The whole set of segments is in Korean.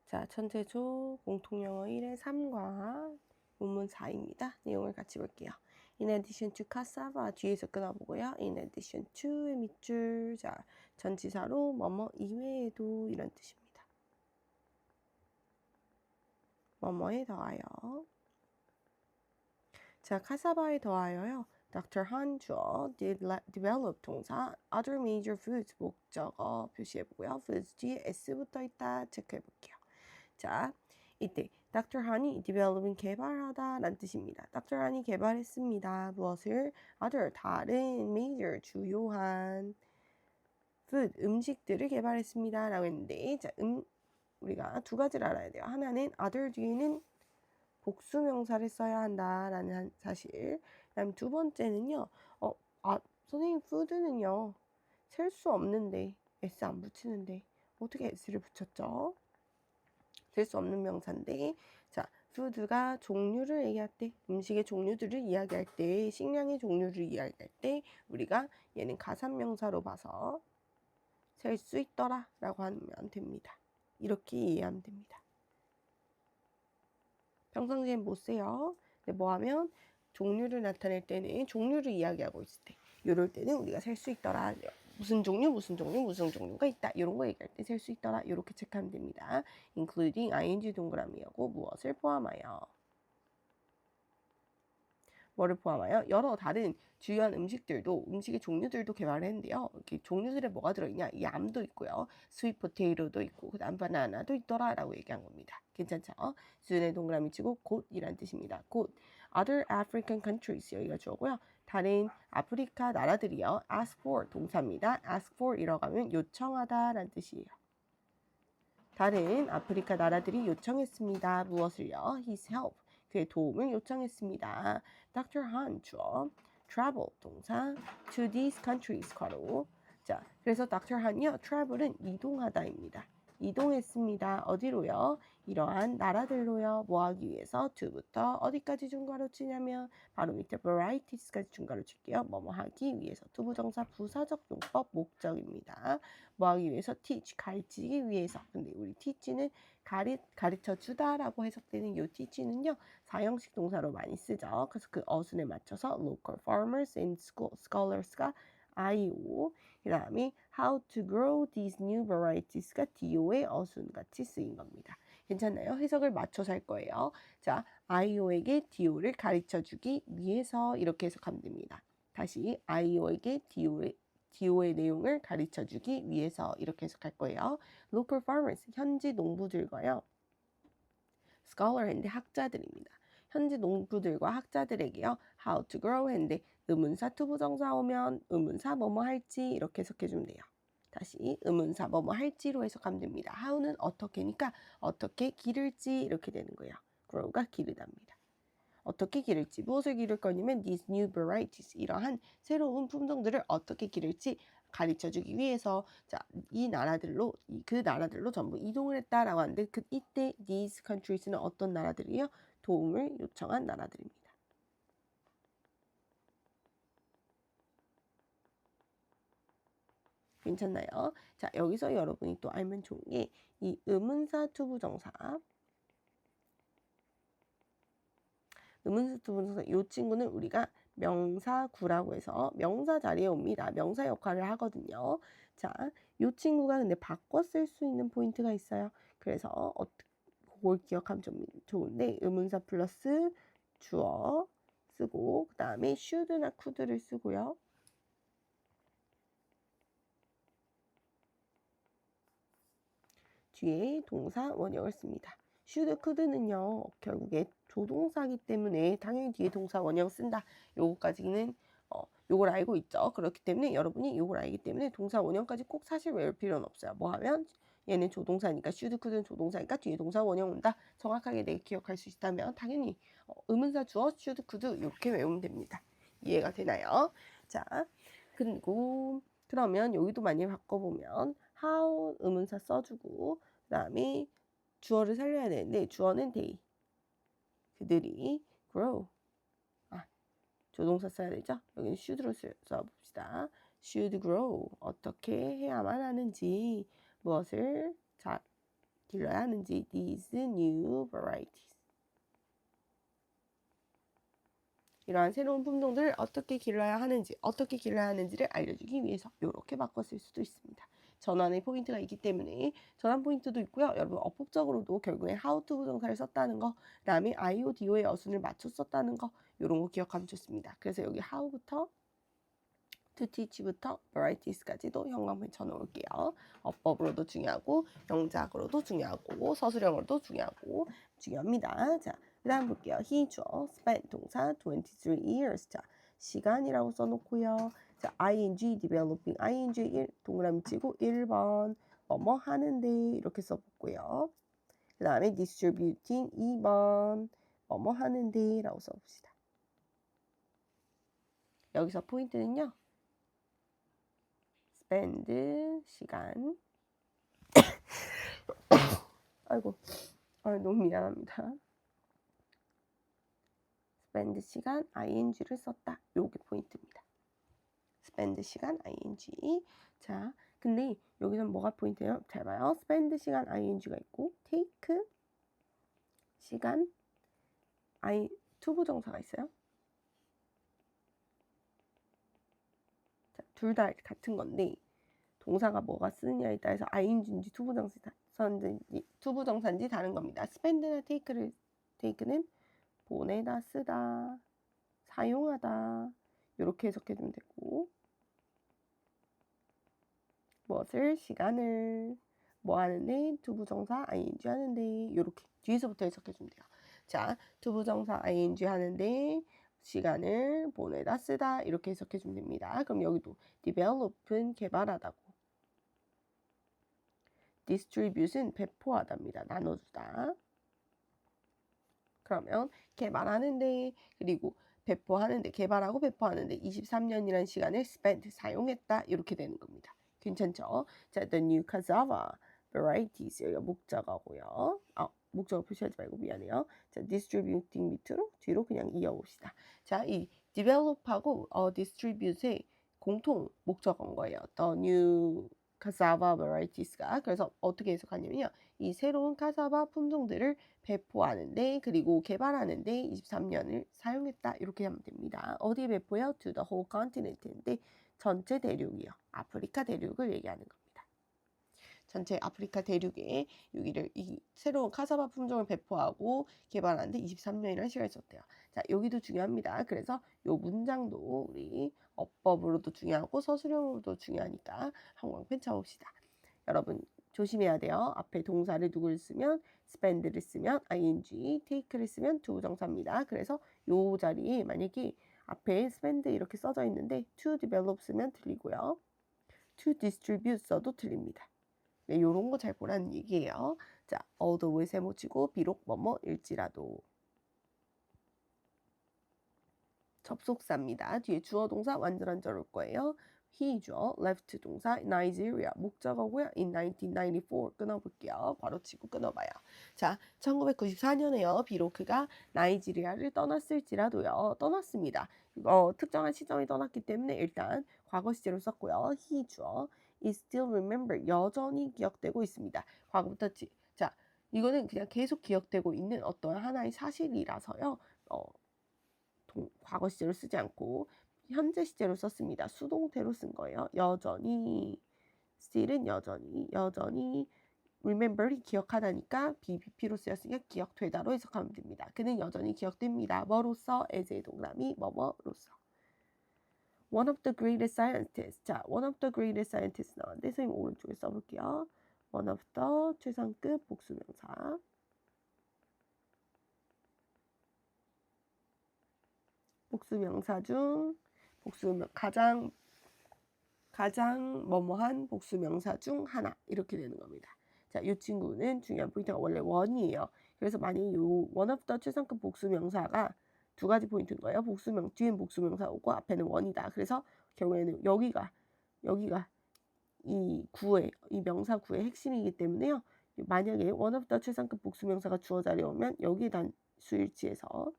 자, 천재조 공통영어 1의 3과 문문 4입니다. 내용을 같이 볼게요. In addition to cassava 뒤에서 끊어보고요. In addition to의 밑줄, 자, 전치사로 뭐뭐 이외에도 이런 뜻입니다. 뭐뭐에 더하여. 자, cassava에 더하여요. Dr. Han 주어, develop 동사, other major foods 목적어 표시해보고요. foods 뒤에 s 붙어 있다 체크해볼게요. 자, 이때 Dr. 한이 developing 개발하다 라는 뜻입니다. Dr. 한이 개발했습니다. 무엇을? other 다른 major 주요한 food 음식들을 개발했습니다 라고 했는데, 자, 우리가 두 가지를 알아야 돼요. 하나는 other 뒤에는 복수명사를 써야 한다라는 사실. 그다음 두 번째는요. 선생님 food는요 셀 수 없는데 s 안 붙이는데 어떻게 s를 붙였죠? 셀 수 없는 명사인데, 자, food가 종류를 얘기할 때, 음식의 종류들을 이야기할 때, 식량의 종류를 이야기할 때 우리가 얘는 가산명사로 봐서 셀 수 있더라 라고 하면 됩니다. 이렇게 이해하면 됩니다. 평상시엔 못 세요. 근데 뭐 하면 종류를 나타낼 때는 종류를 이야기하고 있을 때, 이럴 때는 우리가 셀 수 있더라. 무슨 종류, 무슨 종류, 무슨 종류가 있다. 이런 거 얘기할 때 셀 수 있더라. 이렇게 체크하면 됩니다. including ing 동그라미하고 무엇을 포함하여. 뭐를 포함하여? 여러 다른 주요한 음식들도, 음식의 종류들도 개발을 했는데요. 이렇게 종류들에 뭐가 들어있냐? 얌도 있고요. 스윗 포테이토도 있고, 그 다음 바나나도 있더라 라고 얘기한 겁니다. 괜찮죠? 수준의 동그라미 치고 곧이란 뜻입니다. 곧. Other African countries 여기가 주어고요. 다른 아프리카 나라들이요. ask for 동사입니다. ask for 이라고 하면 요청하다 라는 뜻이에요. 다른 아프리카 나라들이 요청했습니다. 무엇을요? His help. 그의 도움을 요청했습니다. Dr. Han 주어, travel 동사, to these countries 괄호. 자, 그래서 Dr. Han이요, travel은 이동하다입니다. 이동했습니다. 어디로요? 이러한 나라들로요. 뭐 하기 위해서? to부터 어디까지 중괄호 치냐면 바로 밑에 varieties까지 중괄호 칠게요. 뭐뭐 하기 위해서. 투부정사 부사적 용법 목적입니다. 뭐 하기 위해서? teach 가르치기 위해서. 근데 우리 teach는 가르쳐 주다라고 해석되는 요 teach는요 사형식 동사로 많이 쓰죠. 그래서 그 어순에 맞춰서 local farmers and scholars가 IO, 그 다음에 how to grow these new varieties가 DO의 어순같이 쓰인 겁니다. 괜찮나요? 해석을 맞춰서 할 거예요. 자, IO에게 DO를 가르쳐주기 위해서 이렇게 해석하면 됩니다. 다시 IO에게 DO의 내용을 가르쳐주기 위해서 이렇게 해석할 거예요. local farmers, 현지 농부들과요. scholar 했는데 학자들입니다. 현지 농부들과 학자들에게요. how to grow 했는데 의문사 투부정사 오면 의문사 뭐뭐 할지 이렇게 해석해주면 돼요. 다시 의문사 뭐뭐 할지로 해석하면 됩니다. how는 어떻게니까 어떻게 기를지 이렇게 되는 거예요. grow가 기르답니다. 어떻게 기를지, 무엇을 기를 거냐면 these new varieties, 이러한 새로운 품종들을 어떻게 기를지 가르쳐주기 위해서, 자, 그 나라들로 전부 이동을 했다라고 하는데, 이때 these countries는 어떤 나라들이요? 도움을 요청한 나라들입니다. 괜찮나요? 자, 여기서 여러분이 또 알면 좋은 게 이 의문사 투부정사, 의문사 투부정사 이 친구는 우리가 명사구라고 해서 명사 자리에 옵니다. 명사 역할을 하거든요. 자, 이 친구가 근데 바꿔 쓸 수 있는 포인트가 있어요. 그래서 그걸 기억하면 좀 좋은데, 의문사 플러스 주어 쓰고 그 다음에 should나 could를 쓰고요. 뒤에 동사 원형을 씁니다. should, could는요 결국에 조동사기 때문에 당연히 뒤에 동사 원형 쓴다. 요거까지는 요걸 알고 있죠. 그렇기 때문에 여러분이 요걸 알기 때문에 동사 원형까지 꼭 사실 외울 필요는 없어요. 뭐 하면 얘는 조동사니까, should, could는 조동사니까 뒤에 동사 원형 온다. 정확하게 내가 기억할 수 있다면 당연히 의문사 주어 should, could 이렇게 외우면 됩니다. 이해가 되나요? 자, 그리고 그러면 여기도 많이 바꿔보면 how 의문사 써주고 그 다음에 주어를 살려야 되는데 주어는 they, 그들이 grow, 조동사 써야 되죠? 여기는 should로 써봅시다. should grow, 어떻게 해야만 하는지, 무엇을 길러야 하는지 these new varieties. 이러한 새로운 품종들을 어떻게 길러야 하는지를 알려주기 위해서 이렇게 바꿨을 수도 있습니다. 전환의 포인트가 있기 때문에 전환 포인트도 있고요. 여러분 어법적으로도 결국에 how to 부정사를 썼다는 거, 그다음에 IODO의 어순을 맞춰 썼다는 거, 이런 거 기억하면 좋습니다. 그래서 여기 how부터 to teach부터 varities까지도 형광펜 쳐놓을게요. 어법으로도 중요하고 영작으로도 중요하고 서술형으로도 중요합니다. 자, 그 다음 볼게요. he 주어 spent 동사 23 years. 자, 시간이라고 써놓고요. 자, ing developing ing 1 동그라미 치고 1번 뭐뭐 하는데 이렇게 써볼고요. 그 다음에 distributing 2번 뭐뭐 하는데 라고 써봅시다. 여기서 포인트는요. spend 시간 아이고 너무 미안합니다. spend 시간 ing를 썼다. 요게 포인트입니다. spend 시간 ing. 자, 근데 여기서 뭐가 포인트예요? 잘 봐요. spend 시간 ing가 있고 take 시간 투부정사가 있어요. 둘 다 같은 건데 동사가 뭐가 쓰느냐에 따라서 ing인지 투부정사인지 다른 겁니다. spend나 take는 보내다, 쓰다, 사용하다 이렇게 해석해주면 되고, 무엇을, 시간을, 뭐 하는데, 투부정사 ing 하는데 이렇게 뒤에서부터 해석해주면 돼요. 자, 투부정사 ing 하는데 시간을 보내다, 쓰다 이렇게 해석해주면 됩니다. 그럼 여기도 develop은 개발하다고, distribute은 배포하다입니다. 나눠주다. 그러면 개발하는데, 그리고 배포하는데, 개발하고 배포하는데 23년이라는 시간을 spent 사용했다 이렇게 되는 겁니다. 괜찮죠? 자, the new cassava varieties 여기가 목적어고요. 목적어 표시하지 말고 미안해요. 자, distributing 밑으로 뒤로 그냥 이어봅시다. 자, 이 develop하고 distribute의 공통 목적어인 거예요. the new cassava varieties가. 그래서 어떻게 해석하냐면요. 이 새로운 카사바 품종들을 배포하는데, 그리고 개발하는데 23년을 사용했다 이렇게 하면 됩니다. 어디에 배포요? To the whole continent인데 전체 대륙이요. 아프리카 대륙을 얘기하는 겁니다. 전체 아프리카 대륙에 여기를 이 새로운 카사바 품종을 배포하고 개발하는데 23년이라는 시간이 있었대요. 자, 여기도 중요합니다. 그래서 요 문장도 우리 어법으로도 중요하고 서술형으로도 중요하니까 형광펜 쳐봅시다. 여러분 조심해야 돼요. 앞에 동사를 누구를 쓰면 spend를 쓰면 ing, take를 쓰면 투부정사입니다. 그래서 요 자리에 만약에 앞에 spend 이렇게 써져 있는데 to develop 쓰면 틀리고요. to distribute 써도 틀립니다. 네, 요런 거 잘 보라는 얘기예요. 자, although 세모치고 비록 뭐뭐일지라도. 접속사입니다. 뒤에 주어 동사 완전한 절 올 거예요. he 주어, left 동사, Nigeria 목적어고요. in 1994 끊어볼게요. 바로 치고 끊어봐요. 자, 1994년에요. 비록 그가 나이지리아를 떠났을지라도요. 떠났습니다. 특정한 시점에 떠났기 때문에 일단 과거 시제로 썼고요. he 주어, is still remember 여전히 기억되고 있습니다. 과거부터 자, 이거는 그냥 계속 기억되고 있는 어떤 하나의 사실이라서요. 과거 시제로 쓰지 않고 현재 시제로 썼습니다. 수동태로 쓴 거예요. 여전히, still은 여전히, remember이 기억하다니까 BBP로 쓰였으니까 기억되다로 해석하면 됩니다. 그는 여전히 기억됩니다. 뭐로써? as의 동그라미 뭐뭐로써. One of the greatest scientists. 자, one of the greatest scientists 나왔는데 선생님 오른쪽에 써볼게요. One of the 최상급 복수명사. 복수명사 중 가장 뭐뭐한 복수명사 중 하나 이렇게 되는 겁니다. 자, 이 친구는 중요한 포인트가 원래 원이에요. 그래서 만약에 요 one of the 최상급 복수명사가 두 가지 포인트인 거예요. 뒤엔 복수명사 오고 앞에는 원이다. 그래서 결국에는 여기가 이 명사 구의 핵심이기 때문에요. 만약에 one of the 최상급 복수명사가 주어 자리에 오면 여기 단수일치에서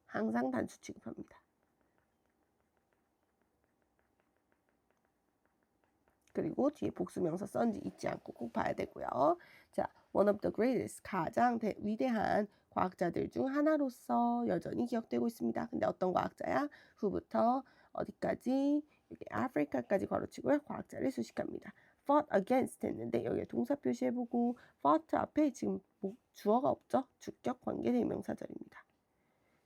항상 단수 취급합니다. 그리고 뒤에 복수명사 썼는지 잊지 않고 꼭 봐야 되고요. 자, one of the greatest, 가장 위대한 과학자들 중 하나로서 여전히 기억되고 있습니다. 근데 어떤 과학자야? 후부터 어디까지? 여기 아프리카까지 괄호치고요. 과학자를 수식합니다. fought against 했는데 여기에 동사 표시해보고 fought 앞에 지금 주어가 없죠? 주격 관계 대명사절입니다.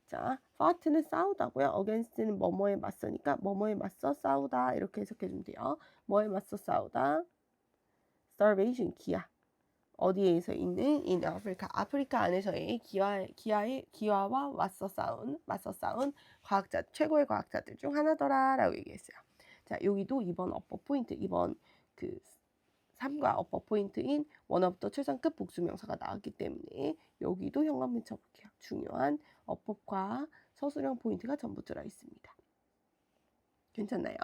자, fight는 싸우다고요. against는 뭐뭐에 맞서니까 뭐뭐에 맞서 싸우다 이렇게 해석해주면 돼요. 뭐에 맞서 싸우다? starvation, 기아. 어디에서 있는 in Africa, 아프리카 안에서의 기아와 맞서 싸운 과학자, 최고의 과학자들 중 하나더라라고 얘기했어요. 자, 여기도 이번 어퍼 포인트, 이번 그 3과 어퍼 포인트인 원어부터 최상급 복수명사가 나왔기 때문에 여기도 현관문 쳐볼게요. 중요한 어법과 서술형 포인트가 전부 들어 있습니다. 괜찮나요?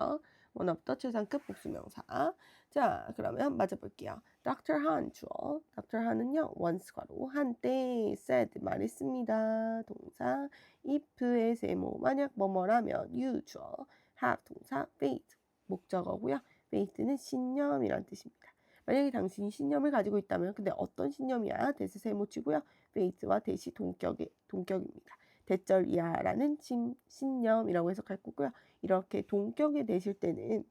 원어부터 최상급 복수명사. 자, 그러면 맞아볼게요. Dr. Han 주어. Dr. Han은요, once 괄호 한때 said 말했습니다. 동사 if의 세모 만약 뭐뭐라면 you 주어 have 동사 faith 목적어고요. faith는 신념이란 뜻입니다. 만약에 당신이 신념을 가지고 있다면 근데 어떤 신념이야? 대시 세모치고요. faith와 대시 동격입니다. 대절 이하라는 신념이라고 해석할 거고요. 이렇게 동격에 대실 때는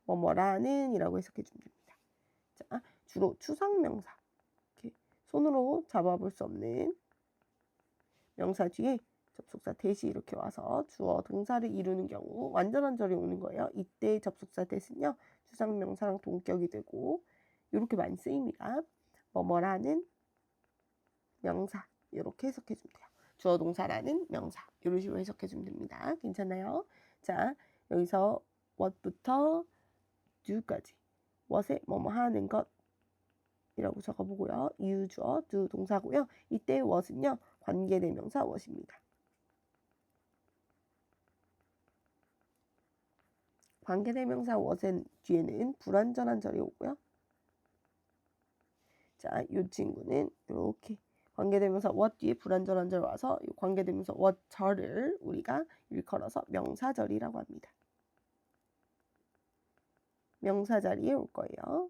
뭐뭐라는 이라고 해석해 주면 됩니다. 자, 주로 추상명사. 이렇게 손으로 잡아볼 수 없는 명사 뒤에 접속사 대시 이렇게 와서 주어 동사를 이루는 경우 완전한 절이 오는 거예요. 이때 접속사 대시는요. 추상명사랑 동격이 되고 이렇게 많이 쓰입니다. 뭐뭐라는 명사 이렇게 해석해 주면 돼요. 주어 동사라는 명사 이런 식으로 해석해 주면 됩니다. 괜찮나요? 자, 여기서 what부터 do까지 what에 뭐뭐 하는 것 이라고 적어보고요. you 주어 do 동사고요. 이때 what은요. 관계대명사 what입니다. 관계대명사 what의 뒤에는 불완전한 절이 오고요. 자, 이 친구는 이렇게 관계대명사 what 뒤에 불완전한 절 와서 이 관계대명사 what 절을 우리가 일컬어서 명사절이라고 합니다. 명사 자리에 올 거예요.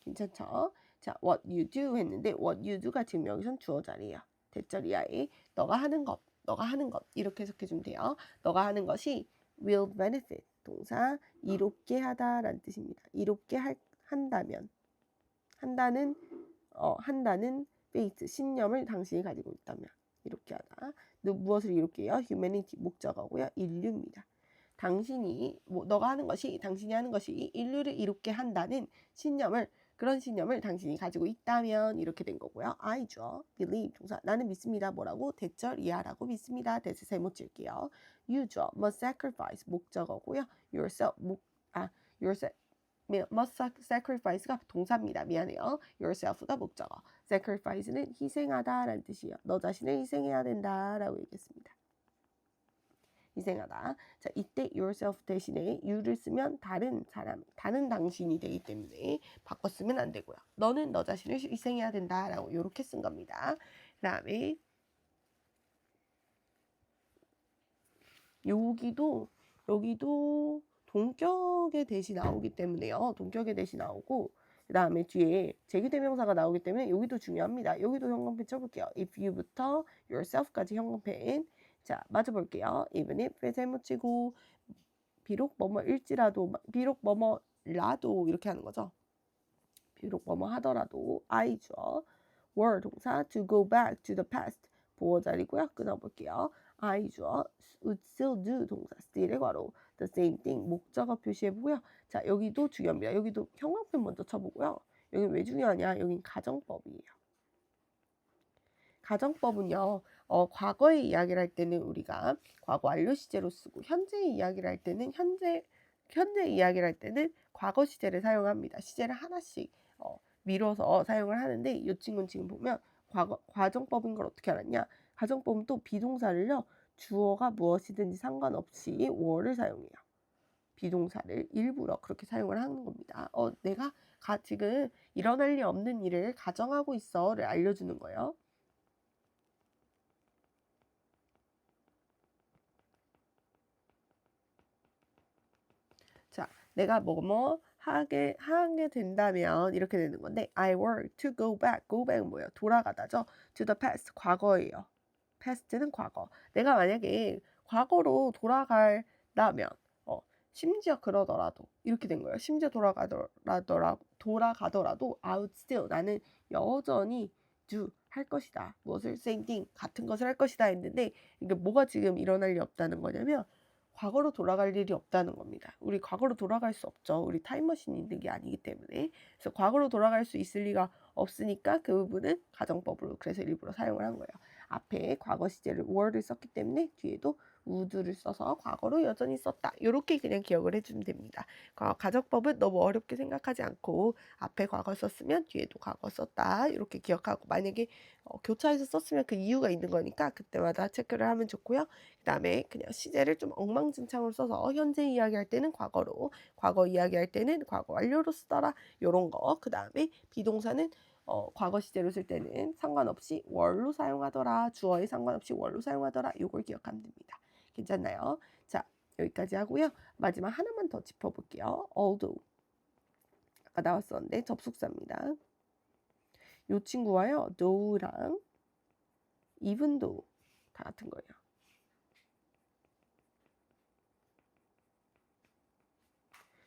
괜찮죠? 자, what you do 했는데 what you do가 지금 여기선 주어 자리예요. 대절 이하에 너가 하는 것 이렇게 해석해주면 돼요. 너가 하는 것이 will benefit 동사 이롭게 하다라는 뜻입니다. 이롭게 한다는 faith 신념을 당신이 가지고 있다면 이롭게 하다. 무엇을 이롭게 해요? humanity 목적어고요. 인류입니다. 너가 하는 것이 당신이 하는 것이 인류를 이롭게 한다는 그런 신념을 당신이 가지고 있다면 이렇게 된 거고요. I죠. believe 동사 나는 믿습니다. 뭐라고? 대절 이하라고 믿습니다. 대세 세모 칠게요. You죠. must sacrifice 목적어고요. must sacrifice가 동사입니다. 미안해요. yourself가 목적어. sacrifice는 희생하다라는 뜻이에요. 너 자신을 희생해야 된다라고 얘기했습니다. 희생하다. 자, 이때 yourself 대신에 you를 쓰면 다른 당신이 되기 때문에 바꿔 쓰면 안 되고요. 너는 너 자신을 희생해야 된다라고 이렇게 쓴 겁니다. 그 다음에 여기도 동격의 대시 나오기 때문에요. 동격의 대시 나오고 그 다음에 뒤에 제기대명사가 나오기 때문에 여기도 중요합니다. 여기도 현관펜 쳐볼게요. if you부터 yourself까지 현관펜. 자, 맞아볼게요. even if 세모치고 비록 뭐뭐일지라도 비록 뭐뭐라도 이렇게 하는 거죠. 비록 뭐뭐 하더라도 I죠. were 동사 to go back to the past 보어 자리고요. 끊어볼게요. I죠. would still do 동사 still의 괄호 the same thing 목적어 표시해보고요. 자, 여기도 중요합니다. 여기도 형광펜 먼저 쳐보고요. 여기 왜 중요하냐? 여긴 가정법이에요. 가정법은요. 과거의 이야기를 할 때는 우리가 과거 완료 시제로 쓰고 현재 이야기를 할 때는 현재 이야기를 할 때는 과거 시제를 사용합니다. 시제를 하나씩 미뤄서 사용을 하는데 이 친구는 지금 보면 과정법인 걸 어떻게 알았냐? 가정법은 또 비동사를요. 주어가 무엇이든지 상관없이 were를 사용해요. 비동사를 일부러 그렇게 사용을 하는 겁니다. 내가 지금 일어날 리 없는 일을 가정하고 있어를 알려주는 거예요. 자, 내가 뭐뭐 하게 된다면 이렇게 되는 건데 I were to go back. go back은 뭐예요? 돌아가다죠. to the past. 과거예요. past는 과거. 내가 만약에 과거로 돌아간다면 심지어 그러더라도 이렇게 된 거예요. 심지어 돌아가더라도 I would still 나는 여전히 do 할 것이다. 무엇을 same thing 같은 것을 할 것이다 했는데 이게 뭐가 지금 일어날 리 없다는 거냐면 과거로 돌아갈 일이 없다는 겁니다. 우리 과거로 돌아갈 수 없죠. 우리 타임머신이 있는 게 아니기 때문에. 그래서 과거로 돌아갈 수 있을 리가 없으니까 그 부분은 가정법으로 그래서 일부러 사용을 한 거예요. 앞에 과거 시제를 were를 썼기 때문에 뒤에도 would를 써서 과거로 여전히 썼다. 이렇게 그냥 기억을 해주면 됩니다. 가정법은 너무 어렵게 생각하지 않고 앞에 과거 썼으면 뒤에도 과거 썼다. 이렇게 기억하고 만약에 교차해서 썼으면 그 이유가 있는 거니까 그때마다 체크를 하면 좋고요. 그 다음에 그냥 시제를 좀 엉망진창으로 써서 현재 이야기할 때는 과거로, 과거 이야기할 때는 과거 완료로 쓰더라. 요런 거. 그 다음에 비동사는 과거 시제로 쓸 때는 상관없이 were로 사용하더라. 주어에 상관없이 were로 사용하더라. 요걸 기억하면 됩니다. 괜찮나요? 자, 여기까지 하고요. 마지막 하나만 더 짚어볼게요. although. 아까 나왔었는데 접속사입니다. 요 친구와요. though랑 even though 다 같은 거예요.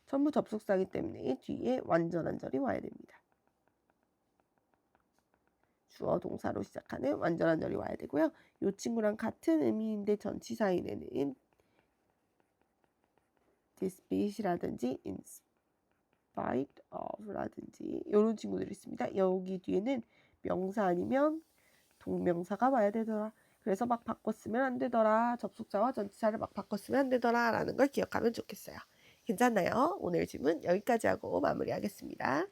전부 접속사이기 때문에 뒤에 완전한 절이 와야 됩니다. 주어 동사로 시작하는 완전한 절이 와야 되고요. 요 친구랑 같은 의미인데 전치사인에는 despite라든지 in spite of라든지 이런 친구들이 있습니다. 여기 뒤에는 명사 아니면 동명사가 와야 되더라. 그래서 막 바꿨으면 안 되더라. 접속사와 전치사를 막 바꿨으면 안 되더라 라는 걸 기억하면 좋겠어요. 괜찮나요? 오늘 질문 여기까지 하고 마무리하겠습니다.